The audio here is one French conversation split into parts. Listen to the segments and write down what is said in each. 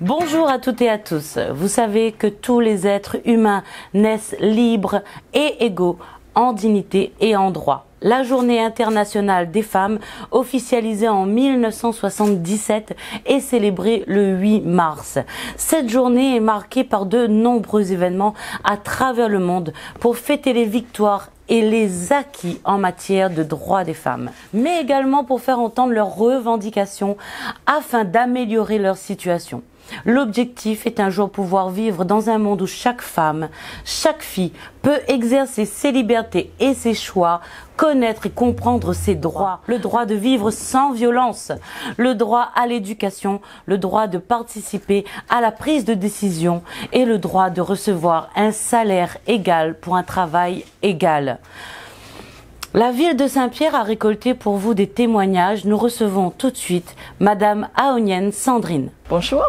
Bonjour à toutes et à tous. Vous savez que tous les êtres humains naissent libres et égaux en dignité et en droit. La Journée internationale des femmes, officialisée en 1977, est célébrée le 8 mars. Cette journée est marquée par de nombreux événements à travers le monde pour fêter les victoires et les acquis en matière de droits des femmes, mais également pour faire entendre leurs revendications afin d'améliorer leur situation. L'objectif est un jour pouvoir vivre dans un monde où chaque femme, chaque fille peut exercer ses libertés et ses choix, connaître et comprendre ses droits. Le droit de vivre sans violence, le droit à l'éducation, le droit de participer à la prise de décision et le droit de recevoir un salaire égal pour un travail égal. La ville de Saint-Pierre a récolté pour vous des témoignages. Nous recevons tout de suite Madame Aonienne Sandrine. Bonjour.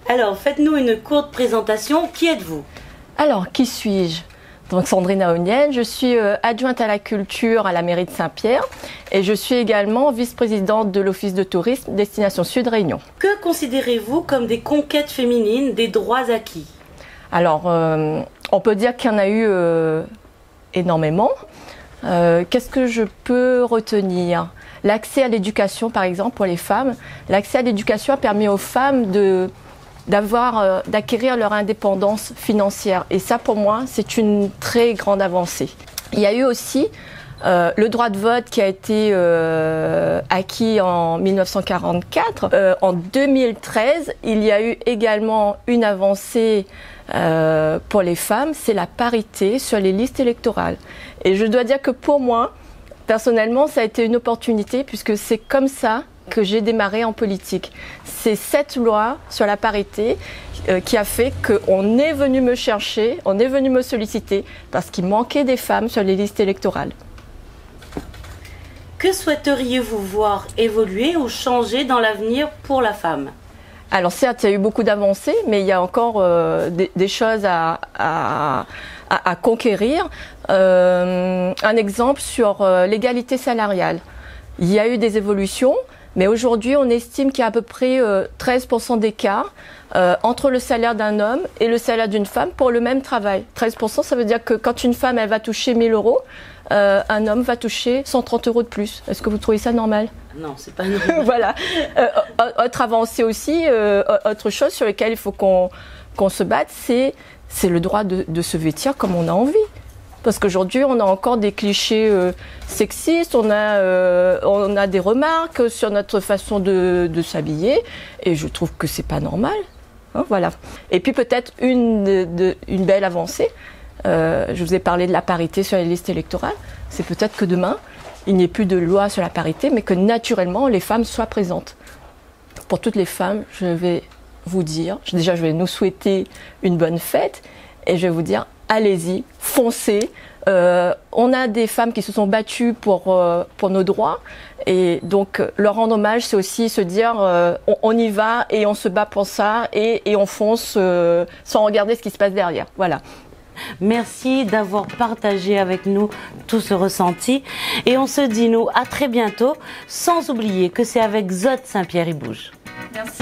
Alors, faites-nous une courte présentation. Qui êtes-vous? Alors, qui suis-je? Donc, Sandrine Aonienne, je suis adjointe à la culture à la mairie de Saint-Pierre et je suis également vice-présidente de l'office de tourisme Destination Sud Réunion. Que considérez-vous comme des conquêtes féminines des droits acquis? Alors, on peut dire qu'il y en a eu énormément. Qu'est-ce que je peux retenir? L'accès à l'éducation, par exemple, pour les femmes. L'accès à l'éducation a permis aux femmes d'acquérir leur indépendance financière. Et ça, pour moi, c'est une très grande avancée. Il y a eu aussi le droit de vote qui a été acquis en 1944. En 2013, il y a eu également une avancée pour les femmes, c'est la parité sur les listes électorales. Et je dois dire que pour moi, personnellement, ça a été une opportunité puisque c'est comme ça que j'ai démarré en politique. C'est cette loi sur la parité qui a fait qu'on est venu me chercher, on est venu me solliciter parce qu'il manquait des femmes sur les listes électorales. Que souhaiteriez-vous voir évoluer ou changer dans l'avenir pour la femme? Alors certes, il y a eu beaucoup d'avancées, mais il y a encore des choses à conquérir. Un exemple sur l'égalité salariale. Il y a eu des évolutions, mais aujourd'hui, on estime qu'il y a à peu près 13% d'écart entre le salaire d'un homme et le salaire d'une femme pour le même travail. 13%, ça veut dire que quand une femme elle va toucher 1 000 euros, un homme va toucher 130 euros de plus. Est-ce que vous trouvez ça normal? Non, c'est pas normal. Voilà. Autre avancée aussi, autre chose sur laquelle il faut qu'on se batte, c'est le droit de se vêtir comme on a envie. Parce qu'aujourd'hui, on a encore des clichés sexistes, on a des remarques sur notre façon de s'habiller, et je trouve que c'est pas normal. Hein, voilà. Et puis peut-être une belle avancée. Je vous ai parlé de la parité sur les listes électorales. C'est peut-être que demain, il n'y ait plus de loi sur la parité, mais que naturellement, les femmes soient présentes. Pour toutes les femmes, je vais vous dire, déjà je vais nous souhaiter une bonne fête, et je vais vous dire, allez-y, foncez. On a des femmes qui se sont battues pour nos droits, et donc leur rendre hommage, c'est aussi se dire, on y va, et on se bat pour ça, et on fonce sans regarder ce qui se passe derrière. Voilà. Merci d'avoir partagé avec nous tout ce ressenti et on se dit nous à très bientôt, sans oublier que c'est avec Zot Saint-Pierre il bouge. Merci.